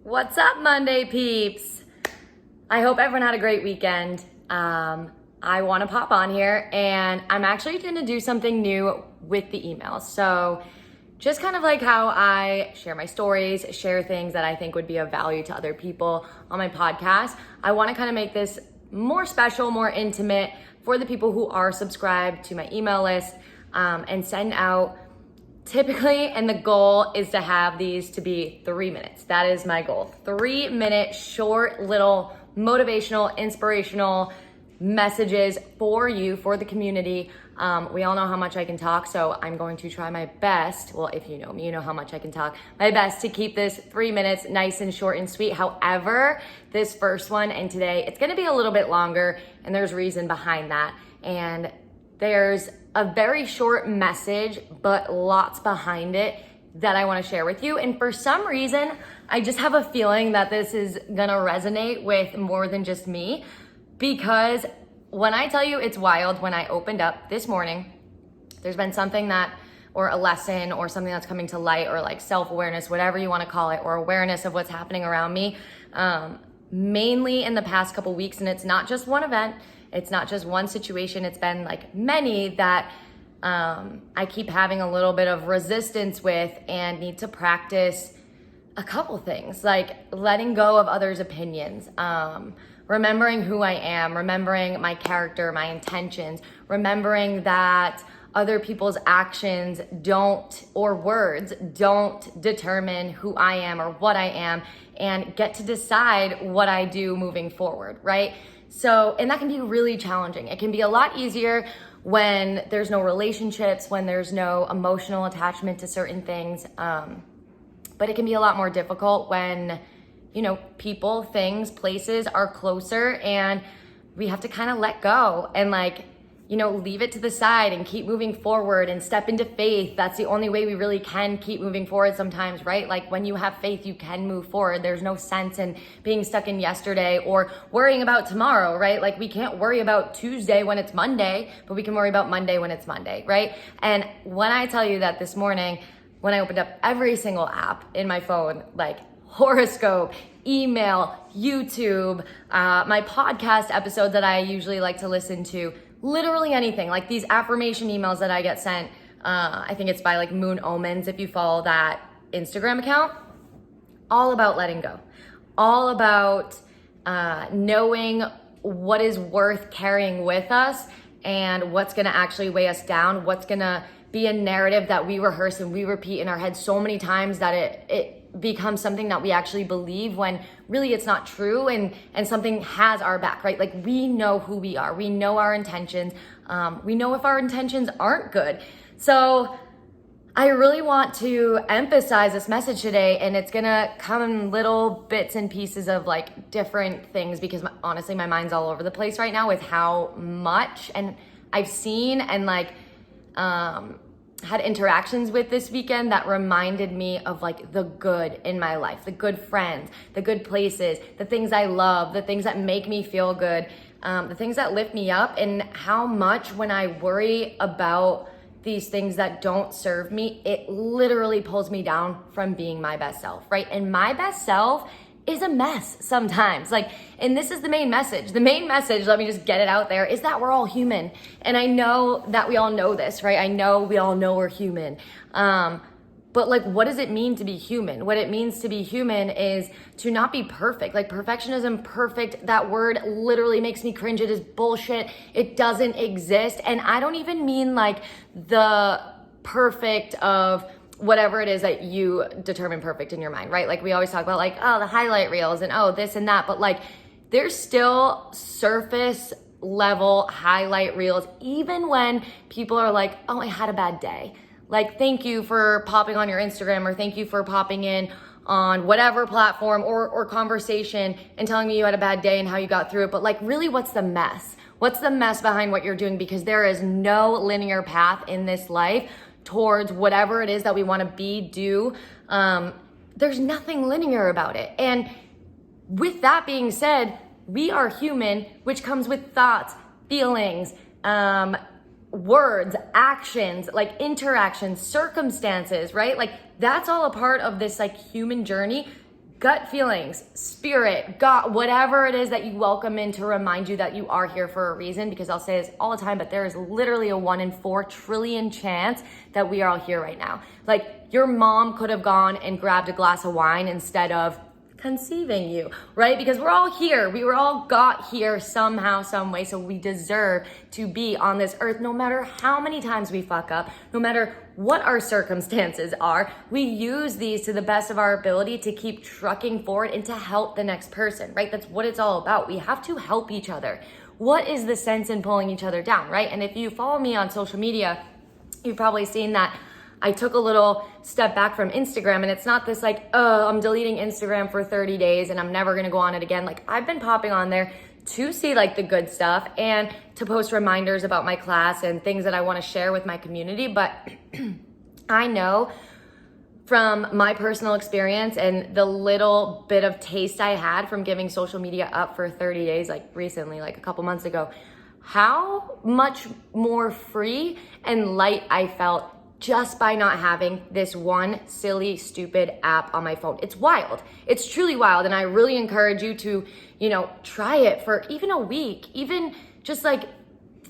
What's up, Monday peeps? I hope everyone had a great weekend. I want to pop on here and I'm actually going to do something new with the emails. So just kind of like how I share my stories, share things that I think would be of value to other people on my podcast, I want to kind of make this more special, more intimate for the people who are subscribed to my email list, and send out typically, and the goal is to have these to be 3 minutes. That is my goal. 3 minute short little motivational, inspirational messages for you, for the community. We all know how much I can talk, so I'm going to try my best. Well, if you know me, you know how much I can talk. My best to keep this 3 minutes nice and short and sweet. However, this first one and today, it's gonna be a little bit longer, and there's reason behind that. And there's a very short message, but lots behind it that I wanna share with you. And for some reason, I just have a feeling that this is gonna resonate with more than just me, because when I tell you it's wild, when I opened up this morning, there's been something that, or a lesson or something that's coming to light, or like self-awareness, whatever you wanna call it, or awareness of what's happening around me, mainly in the past couple weeks. And it's not just one event, it's not just one situation, it's been like many that I keep having a little bit of resistance with and need to practice a couple things, like letting go of others' opinions, remembering who I am, remembering my character, my intentions, remembering that other people's actions don't, or words don't determine who I am or what I am, and get to decide what I do moving forward, right? So, and that can be really challenging. It can be a lot easier when there's no relationships, when there's no emotional attachment to certain things. But it can be a lot more difficult when, you know, people, things, places are closer, and we have to kind of let go and like, you know, leave it to the side and keep moving forward and step into faith. That's the only way we really can keep moving forward sometimes, right? Like when you have faith, you can move forward. There's no sense in being stuck in yesterday or worrying about tomorrow, right? Like we can't worry about Tuesday when it's Monday, but we can worry about Monday when it's Monday, right? And when I tell you that this morning, when I opened up every single app in my phone, like horoscope, email, YouTube, my podcast episodes that I usually like to listen to, literally anything, like these affirmation emails that I get sent, I think it's by like Moon Omens, if you follow that Instagram account, all about letting go, all about knowing what is worth carrying with us and what's gonna actually weigh us down, what's gonna be a narrative that we rehearse and we repeat in our head so many times that it becomes something that we actually believe when really it's not true, and something has our back, right? Like we know who we are, we know our intentions, we know if our intentions aren't good. So I really want to emphasize this message today, and it's gonna come in little bits and pieces of like different things, because honestly my mind's all over the place right now with how much and I've seen and like had interactions with this weekend that reminded me of like the good in my life, the good friends, the good places, the things I love, the things that make me feel good, the things that lift me up, and how much when I worry about these things that don't serve me, it literally pulls me down from being my best self, right? And my best self is a mess sometimes. Like, and this is the main message. The main message, let me just get it out there, is that we're all human. And I know that we all know this, right? I know we all know we're human. But like, what does it mean to be human? What it means to be human is to not be perfect. Like perfectionism, perfect, that word literally makes me cringe. It is bullshit. It doesn't exist. And I don't even mean like the perfect of whatever it is that you determine perfect in your mind, right? Like we always talk about like, oh, the highlight reels and oh, this and that, but like there's still surface level highlight reels, even when people are like, oh, I had a bad day. Like, thank you for popping on your Instagram, or thank you for popping in on whatever platform or conversation and telling me you had a bad day and how you got through it. But like, really, what's the mess? What's the mess behind what you're doing? Because there is no linear path in this life towards whatever it is that we want to be, do. There's nothing linear about it. And with that being said, we are human, which comes with thoughts, feelings, words, actions, like interactions, circumstances, right? Like that's all a part of this like human journey. gut feelings, spirit, God, whatever it is that you welcome in to remind you that you are here for a reason, because I'll say this all the time, but there is literally a 1 in 4 trillion chance that we are all here right now. Like, your mom could have gone and grabbed a glass of wine instead of conceiving you, right? Because we're all here. We were all got here somehow, some way. So we deserve to be on this earth, no matter how many times we fuck up, no matter what our circumstances are. We use these to the best of our ability to keep trucking forward and to help the next person, right? That's what it's all about. We have to help each other. What is the sense in pulling each other down, right? And if you follow me on social media, you've probably seen that I took a little step back from Instagram, and it's not this like, oh, I'm deleting Instagram for 30 days and I'm never gonna go on it again. Like, I've been popping on there to see like the good stuff and to post reminders about my class and things that I wanna share with my community. But I know from my personal experience and the little bit of taste I had from giving social media up for 30 days, like recently, like a couple months ago, how much more free and light I felt just by not having this one silly, stupid app on my phone. It's wild. It's truly wild. And I really encourage you to, try it for even a week, even just like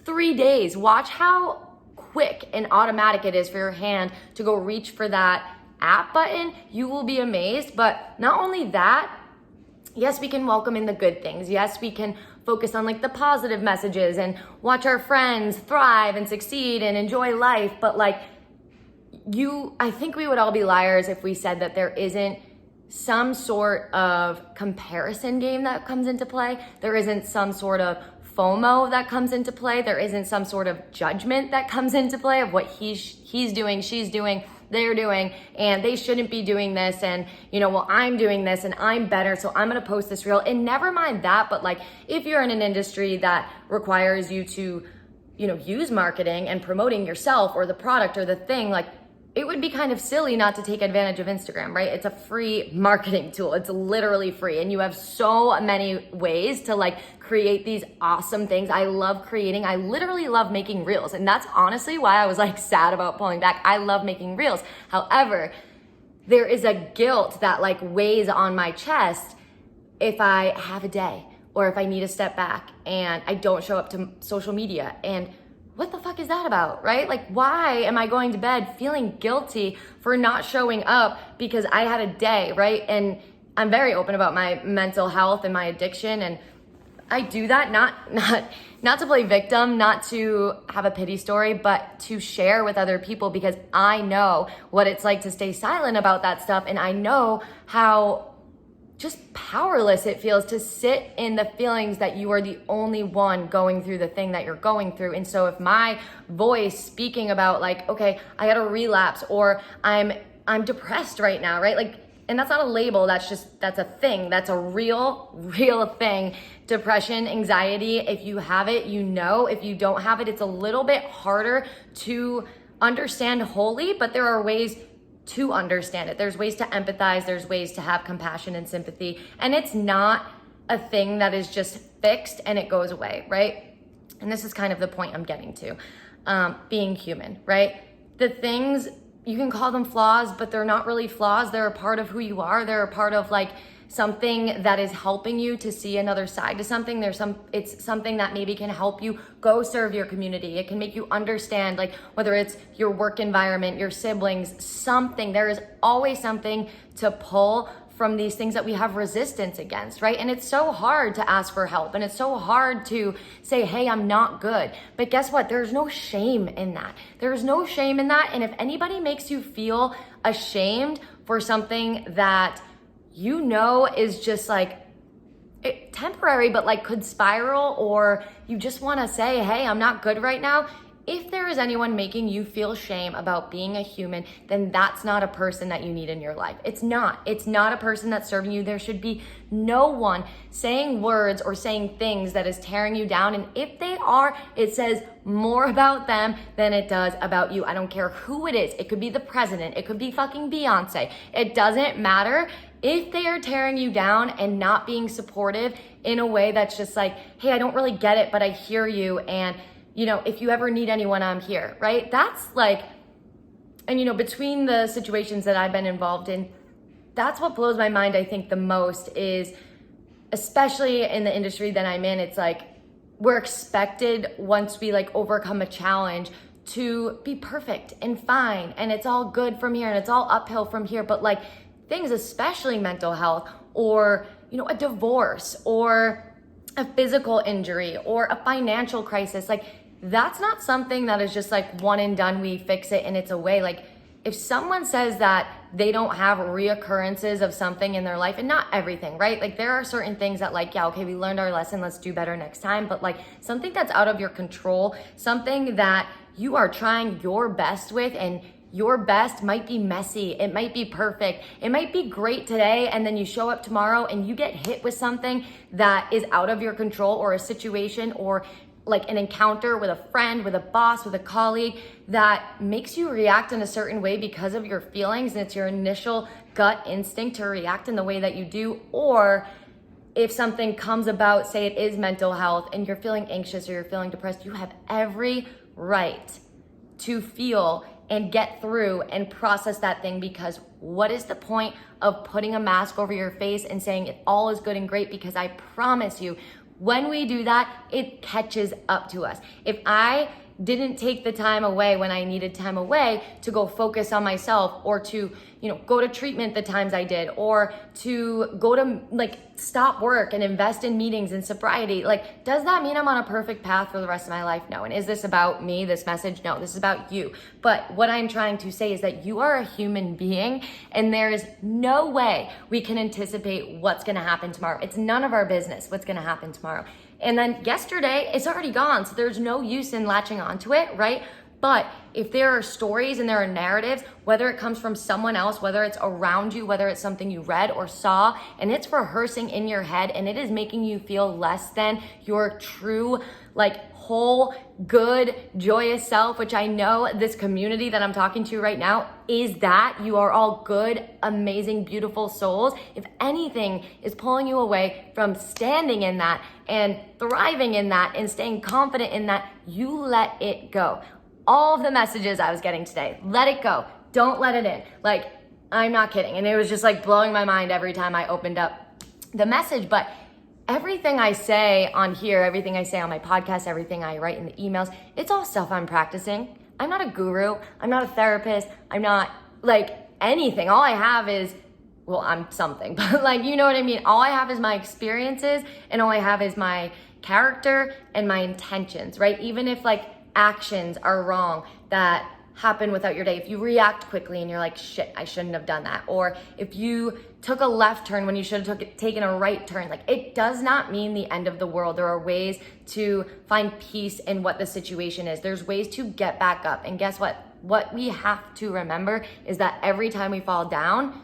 3 days. Watch how quick and automatic it is for your hand to go reach for that app button. You will be amazed. But not only that, yes, we can welcome in the good things. Yes, we can focus on like the positive messages and watch our friends thrive and succeed and enjoy life. But like, I think we would all be liars if we said that there isn't some sort of comparison game that comes into play. There isn't some sort of FOMO that comes into play. There isn't some sort of judgment that comes into play of what he's doing, she's doing, they're doing, and they shouldn't be doing this. And, well, I'm doing this and I'm better, so I'm going to post this reel. And never mind that, but like, if you're in an industry that requires you to, use marketing and promoting yourself or the product or the thing, like, it would be kind of silly not to take advantage of Instagram, right? It's a free marketing tool. It's literally free. And you have so many ways to like create these awesome things. I love creating. I literally love making reels. And that's honestly why I was like sad about pulling back. I love making reels. However, there is a guilt that like weighs on my chest if I have a day or if I need to step back and I don't show up to social media. And what the fuck is that about, right? Like, why am I going to bed feeling guilty for not showing up because I had a day, right? And I'm very open about my mental health and my addiction, and I do that not to play victim, not to have a pity story, but to share with other people, because I know what it's like to stay silent about that stuff, and I know how just powerless it feels to sit in the feelings that you are the only one going through the thing that you're going through. And so if my voice speaking about like, okay, I had a relapse, or I'm depressed right now, right? Like, and that's not a label, that's a thing. That's a real thing. Depression, anxiety, if you have it, if you don't have it, it's a little bit harder to understand wholly, but there are ways to understand it. There's ways to empathize. There's ways to have compassion and sympathy. And it's not a thing that is just fixed and it goes away, right? And this is kind of the point I'm getting to. Being human, right? The things, you can call them flaws, but they're not really flaws. They're a part of who you are. They're a part of like something that is helping you to see another side to something. It's something that maybe can help you go serve your community. It can make you understand, like, whether it's your work environment, your siblings, something. There is always something to pull from these things that we have resistance against, right? And it's so hard to ask for help, and it's so hard to say, hey, I'm not good. But guess what? There's no shame in that. There's no shame in that. And if anybody makes you feel ashamed for something that is just like temporary, but like could spiral, or you just want to say, hey, I'm not good right now. If there is anyone making you feel shame about being a human, then that's not a person that you need in your life. It's not a person that's serving you. There should be no one saying words or saying things that is tearing you down. And if they are, it says more about them than it does about you. I don't care who it is. It could be the president. It could be fucking Beyonce. It doesn't matter. If they are tearing you down and not being supportive in a way that's just like, hey, I don't really get it, but I hear you, and if you ever need anyone, I'm here, right? That's like, and between the situations that I've been involved in, that's what blows my mind, I think, the most is, especially in the industry that I'm in, it's like we're expected once we like overcome a challenge to be perfect and fine and it's all good from here and it's all uphill from here. But like things, especially mental health or, you know, a divorce or a physical injury or a financial crisis, like that's not something that is just like one and done, we fix it and it's away. Like if someone says that they don't have reoccurrences of something in their life, and not everything, right? Like there are certain things that like, yeah, okay, we learned our lesson, let's do better next time. But like something that's out of your control, something that you are trying your best with, and your best might be messy, it might be perfect, it might be great today, and then you show up tomorrow and you get hit with something that is out of your control, or a situation, or like an encounter with a friend, with a boss, with a colleague that makes you react in a certain way because of your feelings, and it's your initial gut instinct to react in the way that you do. Or if something comes about, say it is mental health, and you're feeling anxious or you're feeling depressed, you have every right to feel and get through and process that thing, because what is the point of putting a mask over your face and saying it all is good and great? Because I promise you, when we do that, it catches up to us. If I didn't take the time away when I needed time away to go focus on myself, or to, you know, go to treatment the times I did, or to go to like stop work and invest in meetings and sobriety, like, does that mean I'm on a perfect path for the rest of my life? No. And is this about me, this message? No, this is about you. But what I'm trying to say is that you are a human being, and there is no way we can anticipate what's going to happen tomorrow. It's none of our business what's going to happen tomorrow. And then yesterday, it's already gone, so there's no use in latching onto it, right? But if there are stories and there are narratives, whether it comes from someone else, whether it's around you, whether it's something you read or saw, and it's rehearsing in your head and it is making you feel less than your true, like, whole, good, joyous self, which I know this community that I'm talking to right now is that. You are all good, amazing, beautiful souls. If anything is pulling you away from standing in that and thriving in that and staying confident in that, you let it go. All of the messages I was getting today, let it go. Don't let it in. Like, I'm not kidding. And it was just like blowing my mind every time I opened up the message. But everything I say on here, everything I say on my podcast, everything I write in the emails, it's all stuff I'm practicing. I'm not a guru. I'm not a therapist. I'm not like anything. All I have is, well, I'm something, but like, you know what I mean? All I have is my experiences, and all I have is my character and my intentions, right? Even if like actions are wrong that happen without your day, if you react quickly and you're like, shit, I shouldn't have done that, or if you took a left turn when you should have taken a right turn, like, it does not mean the end of the world. There are ways to find peace in what the situation is. There's ways to get back up. And guess what we have to remember is that every time we fall down,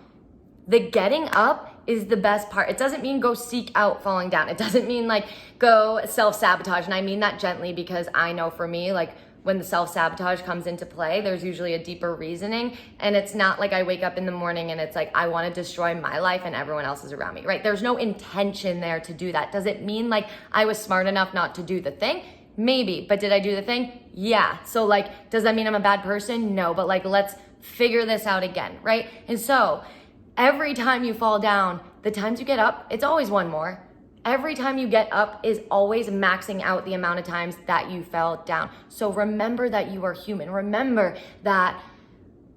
the getting up is the best part. It doesn't mean go seek out falling down. It doesn't mean like go self-sabotage. And I mean that gently, because I know for me, like, when the self-sabotage comes into play, there's usually a deeper reasoning. And it's not like I wake up in the morning and it's like, I want to destroy my life and everyone else is around me, right? There's no intention there to do that. Does it mean like I was smart enough not to do the thing? Maybe. But did I do the thing? Yeah. So like, does that mean I'm a bad person? No. But like, let's figure this out again, right? And so every time you fall down, the times you get up, it's always one more. Every time you get up is always maxing out the amount of times that you fell down. So remember that you are human. Remember that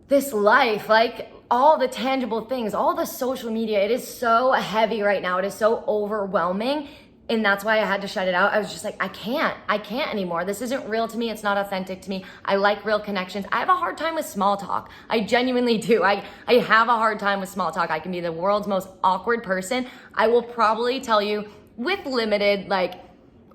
this life, like all the tangible things, all the social media, it is so heavy right now. It is so overwhelming. And that's why I had to shut it out. I was just like, I can't anymore. This isn't real to me. It's not authentic to me. I like real connections. I have a hard time with small talk. I genuinely do. I have a hard time with small talk. I can be the world's most awkward person. I will probably tell you, with limited, like,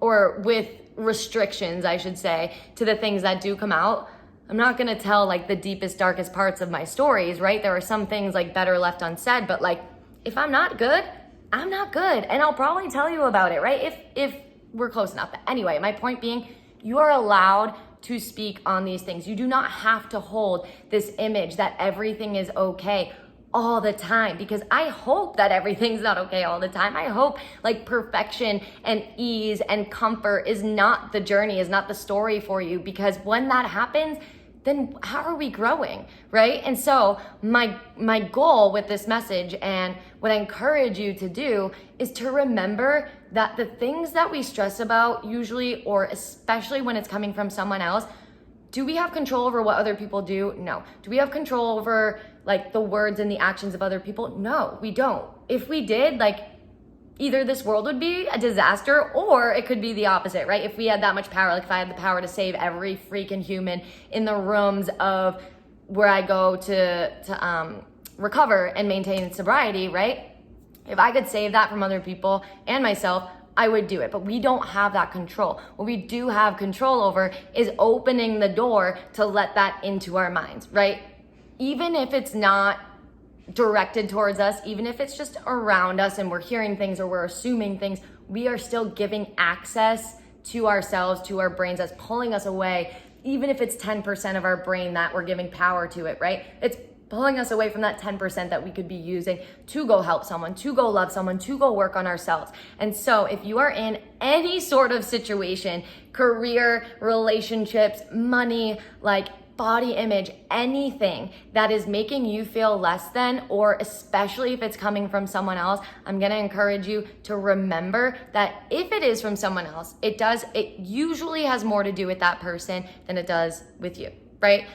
or with restrictions, I should say, to the things that do come out. I'm not going to tell like the deepest, darkest parts of my stories, right? There are some things like better left unsaid, but like, if I'm not good, I'm not good. And I'll probably tell you about it, right? If we're close enough. But anyway, my point being, you are allowed to speak on these things. You do not have to hold this image that everything is okay all the time, because I hope that everything's not okay all the time. I hope like perfection and ease and comfort is not the journey, is not the story for you, because when that happens, then how are we growing, right? And so my goal with this message and what I encourage you to do is to remember that the things that we stress about usually, or especially when it's coming from someone else, do we have control over what other people do? No. Do we have control over like the words and the actions of other people? No, we don't. If we did, like, either this world would be a disaster or it could be the opposite, right? If we had that much power, like if I had the power to save every freaking human in the rooms of where I go to recover and maintain sobriety, right? If I could save that from other people and myself, I would do it. But we don't have that control. What we do have control over is opening the door to let that into our minds, right? Even if it's not directed towards us, even if it's just around us and we're hearing things or we're assuming things, we are still giving access to ourselves, to our brains, that's pulling us away. Even if it's 10% of our brain that we're giving power to it, right? It's pulling us away from that 10% that we could be using to go help someone, to go love someone, to go work on ourselves. And so if you are in any sort of situation, career, relationships, money, like body image, anything that is making you feel less than, or especially if it's coming from someone else, I'm gonna encourage you to remember that if it is from someone else, it usually has more to do with that person than it does with you, right?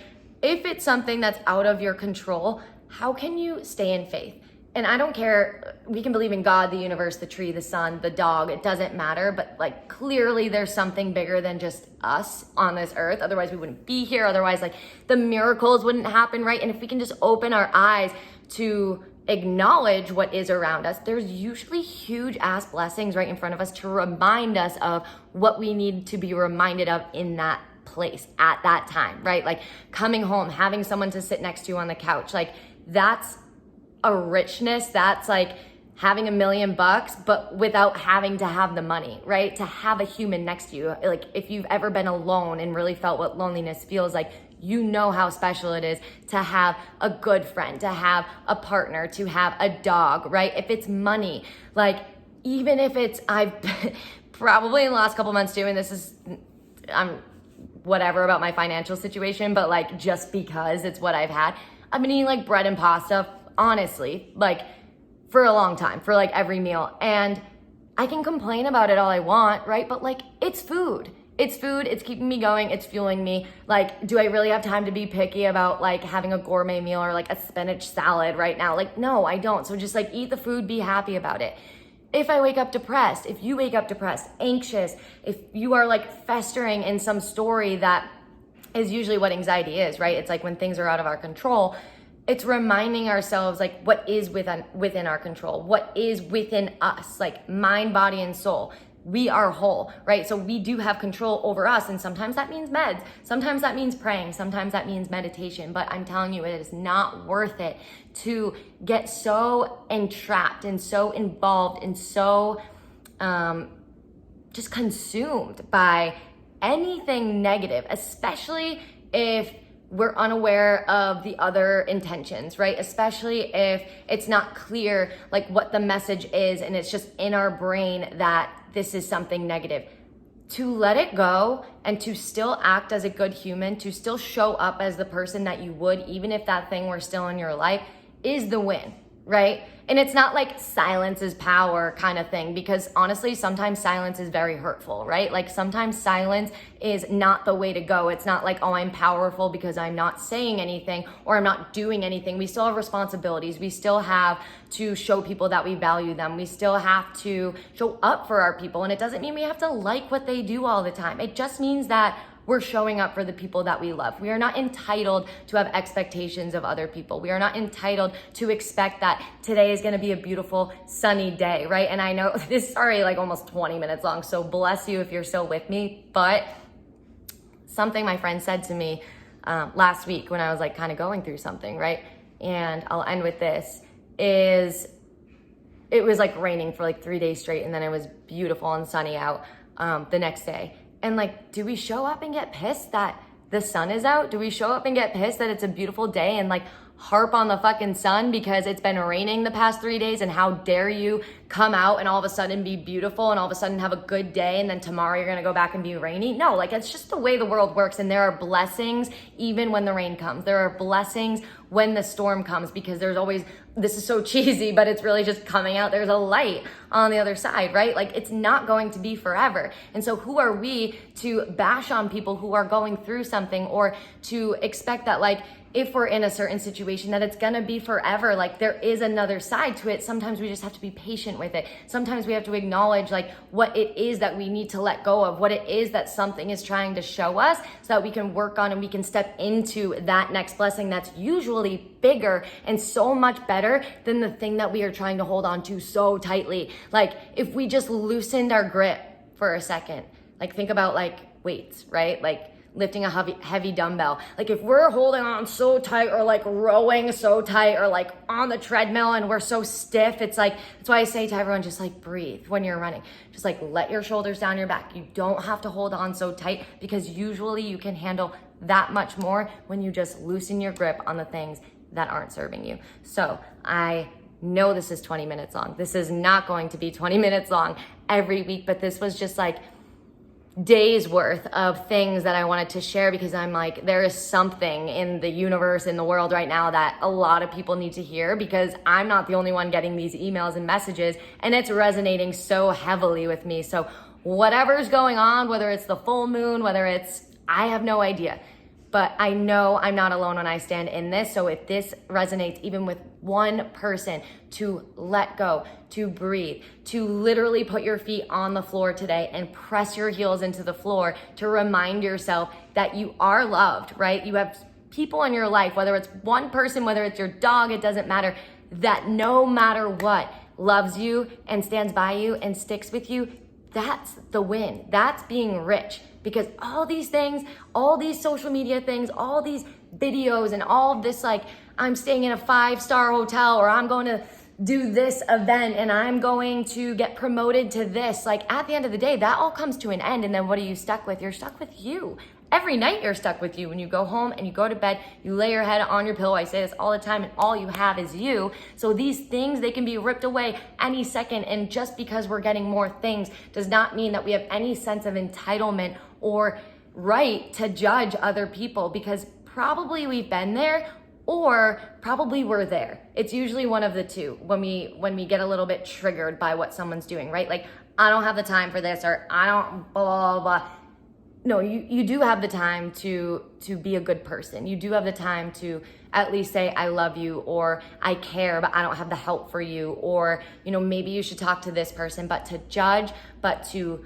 If it's something that's out of your control, how can you stay in faith? And I don't care, we can believe in God, the universe, the tree, the sun, the dog, it doesn't matter, but like clearly there's something bigger than just us on this earth. Otherwise we wouldn't be here. Otherwise, like, the miracles wouldn't happen, right? And if we can just open our eyes to acknowledge what is around us, there's usually huge ass blessings right in front of us to remind us of what we need to be reminded of in that place at that time, right? Like coming home, having someone to sit next to you on the couch, like that's a richness. That's like having $1 million, but without having to have the money, right? To have a human next to you. Like if you've ever been alone and really felt what loneliness feels like, you know how special it is to have a good friend, to have a partner, to have a dog, right? If it's money, like even if it's, I've probably in the last couple months doing this is, I'm whatever about my financial situation, but like just because it's what I've had, I've been eating like bread and pasta, honestly, like for a long time, for like every meal. And I can complain about it all I want, right? But like, it's food. It's food. It's keeping me going. It's fueling me. Like, do I really have time to be picky about like having a gourmet meal or like a spinach salad right now? Like, no, I don't. So just like eat the food, be happy about it. If I wake up depressed, if you wake up depressed, anxious, if you are like festering in some story that is usually what anxiety is, right? It's like when things are out of our control, it's reminding ourselves like what is within our control, what is within us, like mind, body, and soul. We are whole, right? So we do have control over us. And sometimes that means meds. Sometimes that means praying. Sometimes that means meditation. But I'm telling you, it is not worth it to get so entrapped and so involved and so just consumed by anything negative, especially if we're unaware of the other intentions, right? Especially if it's not clear like what the message is and it's just in our brain that this is something negative. To let it go and to still act as a good human, to still show up as the person that you would, even if that thing were still in your life, is the win, right? And it's not like silence is power kind of thing, because honestly, sometimes silence is very hurtful, right? Like sometimes silence is not the way to go. It's not like, oh, I'm powerful because I'm not saying anything or I'm not doing anything. We still have responsibilities. We still have to show people that we value them. We still have to show up for our people. And it doesn't mean we have to like what they do all the time. It just means that we're showing up for the people that we love. We are not entitled to have expectations of other people. We are not entitled to expect that today is gonna be a beautiful sunny day, right? And I know this is already like almost 20 minutes long, so bless you if you're still with me. But something my friend said to me last week when I was like kind of going through something, right? And I'll end with this, is it was like raining for like 3 days straight, and then it was beautiful and sunny out the next day. And like, do we show up and get pissed that the sun is out? Do we show up and get pissed that it's a beautiful day and like harp on the fucking sun because it's been raining the past 3 days, and how dare you come out and all of a sudden be beautiful and all of a sudden have a good day, and then tomorrow you're gonna go back and be rainy. No, like, it's just the way the world works, and there are blessings even when the rain comes. There are blessings when the storm comes, because there's always, this is so cheesy, but it's really just coming out, there's a light on the other side, right? Like, it's not going to be forever. And so who are we to bash on people who are going through something, or to expect that, like, if we're in a certain situation that it's gonna be forever? Like, there is another side to it. Sometimes we just have to be patient with it. Sometimes we have to acknowledge, like, what it is that we need to let go of, what it is that something is trying to show us, so that we can work on and we can step into that next blessing that's usually bigger and so much better than the thing that we are trying to hold on to so tightly. Like, if we just loosened our grip for a second, like, think about, like, weights, right? Like, lifting a heavy dumbbell. Like, if we're holding on so tight, or like rowing so tight, or like on the treadmill and we're so stiff, it's like, that's why I say to everyone, just like breathe when you're running. Just like let your shoulders down your back. You don't have to hold on so tight, because usually you can handle that much more when you just loosen your grip on the things that aren't serving you. So I know this is 20 minutes long. This is not going to be 20 minutes long every week, but this was just like days worth of things that I wanted to share, because I'm like, there is something in the universe, in the world right now, that a lot of people need to hear, because I'm not the only one getting these emails and messages, and it's resonating so heavily with me. So whatever's going on, whether it's the full moon, whether it's, I have no idea, but I know I'm not alone when I stand in this. So if this resonates even with one person, to let go, to breathe, to literally put your feet on the floor today and press your heels into the floor, to remind yourself that you are loved, right? You have people in your life, whether it's one person, whether it's your dog, it doesn't matter, that no matter what, loves you and stands by you and sticks with you. That's the win. That's being rich. Because all these things, all these social media things, all these videos, and all of this, like, I'm staying in a 5-star hotel, or I'm going to do this event, and I'm going to get promoted to this. Like, at the end of the day, that all comes to an end. And then what are you stuck with? You're stuck with you. Every night you're stuck with you. When you go home and you go to bed, you lay your head on your pillow. I say this all the time, and all you have is you. So these things, they can be ripped away any second. And just because we're getting more things does not mean that we have any sense of entitlement or right to judge other people, because probably we've been there, or probably we're there. It's usually one of the two when we get a little bit triggered by what someone's doing, right? Like, I don't have the time for this, or I don't blah, blah, blah. No, you do have the time to be a good person. You do have the time to at least say, I love you, or I care, but I don't have the help for you, or, maybe you should talk to this person. But to judge, but to,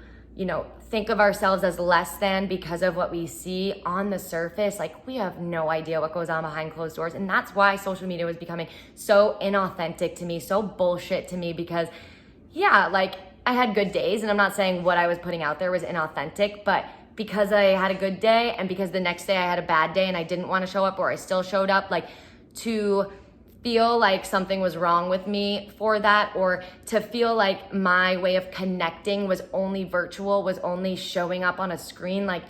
think of ourselves as less than because of what we see on the surface, like, we have no idea what goes on behind closed doors. And that's why social media was becoming so inauthentic to me, so bullshit to me, because yeah, like, I had good days, and I'm not saying what I was putting out there was inauthentic, but because I had a good day, and because the next day I had a bad day and I didn't want to show up, or I still showed up, like, to feel like something was wrong with me for that, or to feel like my way of connecting was only virtual, was only showing up on a screen, like,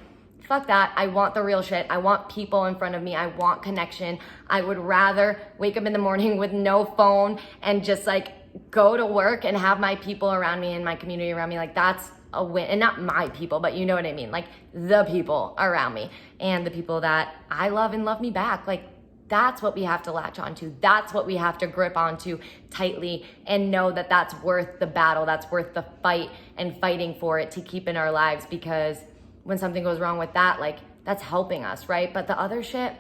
fuck that. I want the real shit. I want people in front of me. I want connection. I would rather wake up in the morning with no phone and just, like, go to work and have my people around me and my community around me. Like, that's a win. And not my people, but you know what I mean? Like, the people around me and the people that I love and love me back. Like, that's what we have to latch onto. That's what we have to grip onto tightly, and know that that's worth the battle. That's worth the fight and fighting for it to keep in our lives, because when something goes wrong with that, like, that's helping us, right? But the other shit,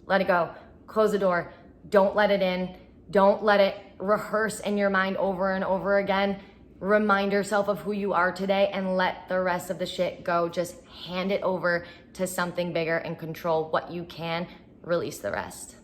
let it go. Close the door. Don't let it in. Don't let it rehearse in your mind over and over again. Remind yourself of who you are today, and let the rest of the shit go. Just hand it over to something bigger and control what you can. Release the rest.